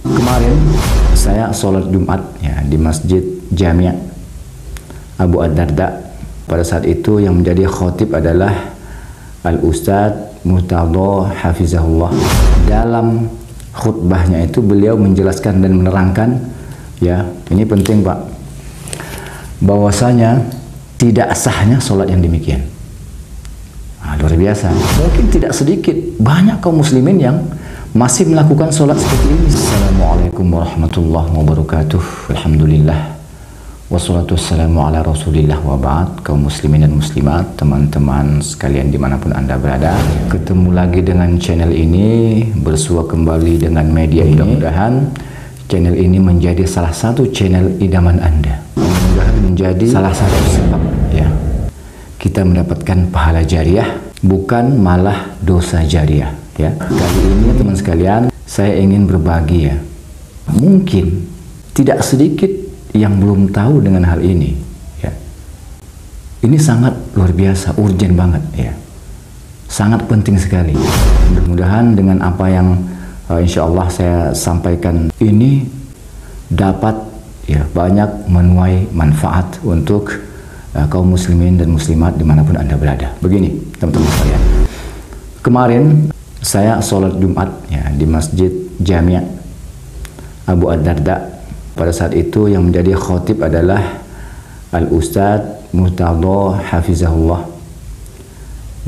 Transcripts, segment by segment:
Kemarin saya sholat Jumat ya, di Masjid Jami' Abu Ad-Darda. Pada saat itu yang menjadi khotib adalah Al-Ustadz Murtadha Hafizahullah. Dalam khutbahnya itu beliau menjelaskan dan menerangkan, ya ini penting Pak, bahwasanya tidak sahnya sholat yang demikian. Luar biasa. Mungkin tidak sedikit, banyak kaum muslimin yang masih melakukan sholat seperti ini. Assalamualaikum warahmatullahi wabarakatuh. Alhamdulillah. Wassalatu wassalamu ala rasulillah wa ba'd. Kaum muslimin dan muslimat, teman-teman sekalian dimanapun Anda berada, ketemu lagi dengan channel ini, bersua kembali dengan media ini. Mudah-mudahan channel ini menjadi salah satu channel idaman Anda. Mudah-mudahan menjadi salah satu sebab ya kita mendapatkan pahala jariah, bukan malah dosa jariah. Ya, kali ini teman sekalian, saya ingin berbagi ya. Mungkin tidak sedikit yang belum tahu dengan hal ini. Ya, ini sangat luar biasa, urgent banget ya. Sangat penting sekali. Mudah-mudahan dengan apa yang insya Allah saya sampaikan ini dapat ya banyak menuai manfaat untuk kaum muslimin dan muslimat dimanapun Anda berada. Begini teman-teman sekalian, kemarin saya sholat Jumat ya, di Masjid Jami' Abu Ad-Darda. Pada saat itu yang menjadi khotib adalah Al-Ustadz Murtadha Hafizahullah.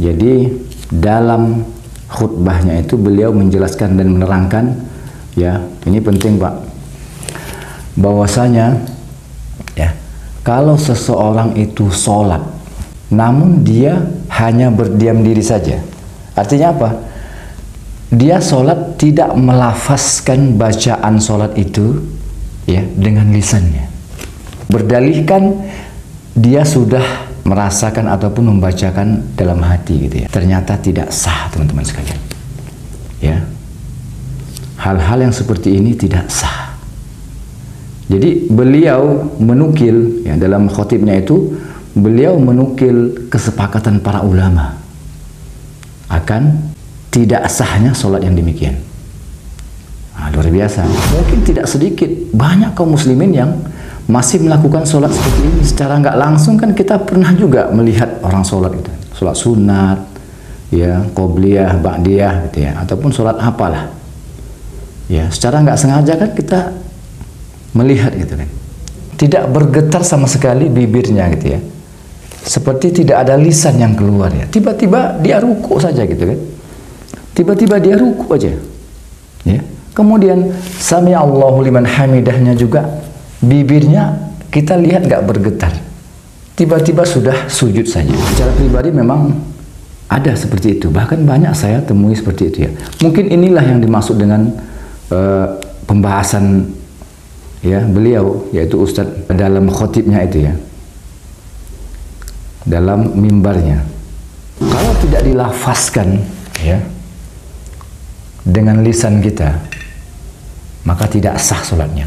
Jadi dalam khutbahnya itu beliau menjelaskan dan menerangkan, ya ini penting Pak, bahwasanya ya kalau seseorang itu sholat namun dia hanya berdiam diri saja, artinya apa? Dia sholat tidak melafazkan bacaan sholat itu ya dengan lisannya, berdalihkan dia sudah merasakan ataupun membacakan dalam hati gitu ya. Ternyata tidak sah teman-teman sekalian ya, hal-hal yang seperti ini tidak sah. Jadi beliau menukil ya, dalam khotibnya itu beliau menukil kesepakatan para ulama akan tidak sahnya sholat yang demikian. Luar biasa. Mungkin tidak sedikit, banyak kaum muslimin yang masih melakukan sholat seperti ini. Secara nggak langsung kan kita pernah juga melihat orang sholat gitu, sholat sunat, ya, qobliyah, ba'diyah gitu ya, ataupun sholat apalah. Ya, secara nggak sengaja kan kita melihat gitu kan, tidak bergetar sama sekali bibirnya gitu ya, seperti tidak ada lisan yang keluar ya. Tiba-tiba dia ruku saja gitu kan, tiba-tiba dia ruku aja ya. Kemudian sami Allahu liman hamidahnya juga bibirnya kita lihat nggak bergetar, tiba-tiba sudah sujud saja. Secara pribadi memang ada seperti itu, bahkan banyak saya temui seperti itu ya. Mungkin inilah yang dimaksud dengan pembahasan ya beliau, yaitu Ustadz dalam khotibnya itu ya, dalam mimbarnya. Kalau tidak dilafazkan ya dengan lisan kita, maka tidak sah sholatnya.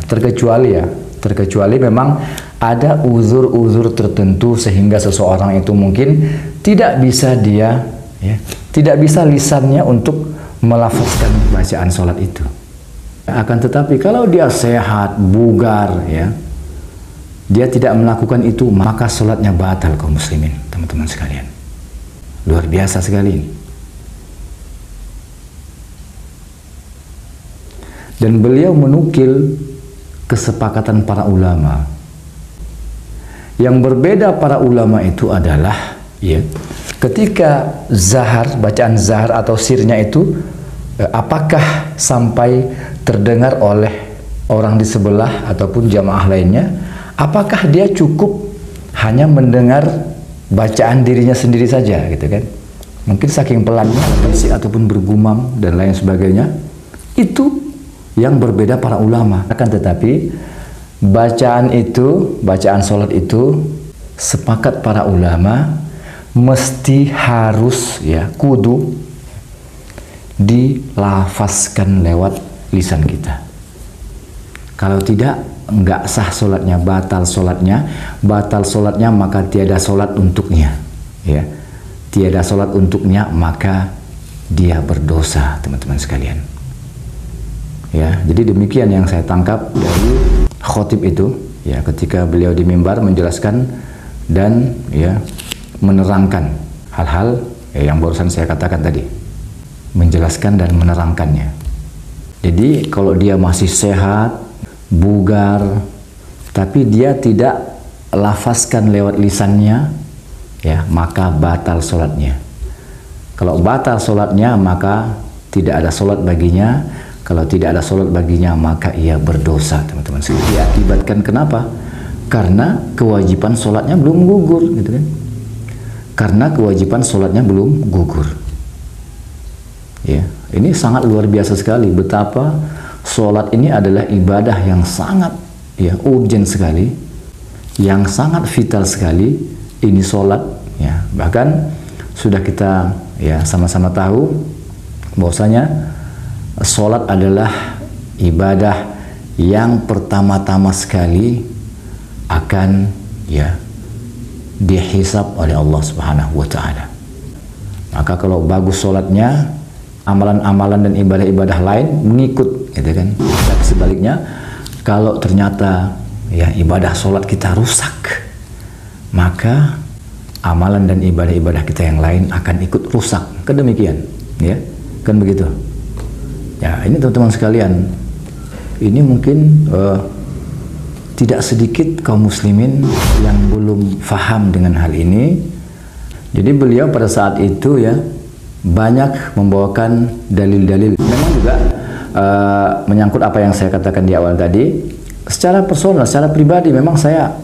Terkecuali memang ada uzur-uzur tertentu sehingga seseorang itu mungkin tidak bisa dia ya, tidak bisa lisannya untuk melafazkan bacaan sholat itu. Akan tetapi kalau dia sehat, bugar ya, dia tidak melakukan itu, maka sholatnya batal kaum muslimin, teman-teman sekalian. Luar biasa sekali ini. Dan beliau menukil kesepakatan para ulama. Yang berbeda para ulama itu adalah ya, ketika zahar, bacaan zahar atau sirnya itu apakah sampai terdengar oleh orang di sebelah ataupun jamaah lainnya, apakah dia cukup hanya mendengar bacaan dirinya sendiri saja gitu kan, mungkin saking pelannya ataupun bergumam dan lain sebagainya. Itu yang berbeda para ulama. Akan tetapi bacaan itu, bacaan sholat itu, sepakat para ulama mesti harus ya, kudu dilafazkan lewat lisan kita. Kalau tidak, nggak sah sholatnya, batal sholatnya, maka tiada sholat untuknya ya, tiada sholat untuknya, maka dia berdosa teman-teman sekalian. Ya, jadi demikian yang saya tangkap dari khotib itu, ya, ketika beliau di mimbar menjelaskan dan ya menerangkan hal-hal ya, yang barusan saya katakan tadi, menjelaskan dan menerangkannya. Jadi kalau dia masih sehat, bugar, tapi dia tidak lafazkan lewat lisannya, ya, maka batal sholatnya. Kalau batal sholatnya, maka tidak ada sholat baginya. Kalau tidak ada sholat baginya, maka ia berdosa, teman-teman. Diakibatkan kenapa? Karena kewajiban sholatnya belum gugur, gitu kan? Karena kewajiban sholatnya belum gugur. Ya, ini sangat luar biasa sekali. Betapa sholat ini adalah ibadah yang sangat, ya, urgent sekali, yang sangat vital sekali. Ini sholat, ya. Bahkan sudah kita, ya, sama-sama tahu bahwasanya sholat adalah ibadah yang pertama-tama sekali akan, ya, dihisab oleh Allah Subhanahu wa Ta'ala. Maka kalau bagus sholatnya, amalan-amalan dan ibadah-ibadah lain mengikut, gitu kan. Dan sebaliknya, kalau ternyata, ya, ibadah sholat kita rusak, maka amalan dan ibadah-ibadah kita yang lain akan ikut rusak. Kan demikian, ya, kan begitu. Ya, ini teman-teman sekalian, ini mungkin tidak sedikit kaum muslimin yang belum faham dengan hal ini. Jadi beliau pada saat itu, ya, banyak membawakan dalil-dalil. Memang juga menyangkut apa yang saya katakan di awal tadi. Secara personal, secara pribadi, memang saya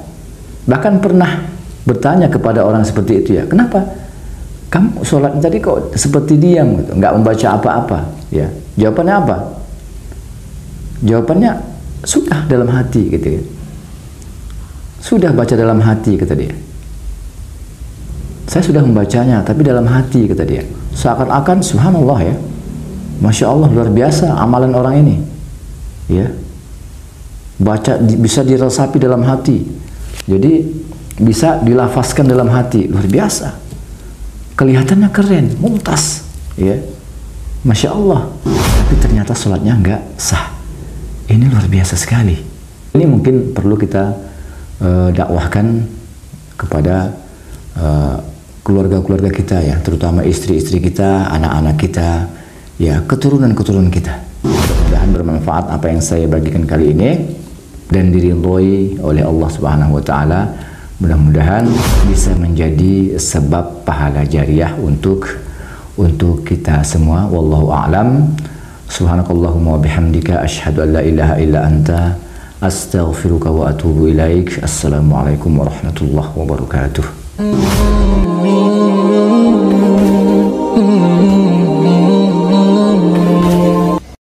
bahkan pernah bertanya kepada orang seperti itu, ya, kenapa kamu sholat tadi kok seperti diam, gitu, nggak membaca apa-apa, ya. Jawabannya apa? Jawabannya sudah dalam hati, gitu, ya. Sudah baca dalam hati, kata dia. Saya sudah membacanya, tapi dalam hati, kata dia. Seakan-akan, subhanallah, ya, masya Allah, luar biasa amalan orang ini, ya. Baca bisa diresapi dalam hati, jadi bisa dilafazkan dalam hati, luar biasa. Kelihatannya keren, mumtaz, ya, masya Allah. Tapi ternyata sholatnya nggak sah. Ini luar biasa sekali. Ini mungkin perlu kita dakwahkan kepada keluarga-keluarga kita, ya, terutama istri-istri kita, anak-anak kita, ya, keturunan-keturunan kita. Mudah-mudahan bermanfaat apa yang saya bagikan kali ini dan diridhoi oleh Allah Subhanahu wa Ta'ala. Mudah-mudahan bisa menjadi sebab pahala jariah untuk kita semua. Wallahu a'lam. Subhanakallahumma wa bihamdika asyhadu an la ilaha illa anta astaghfiruka wa atubu ilaik. Assalamualaikum warahmatullahi wabarakatuh.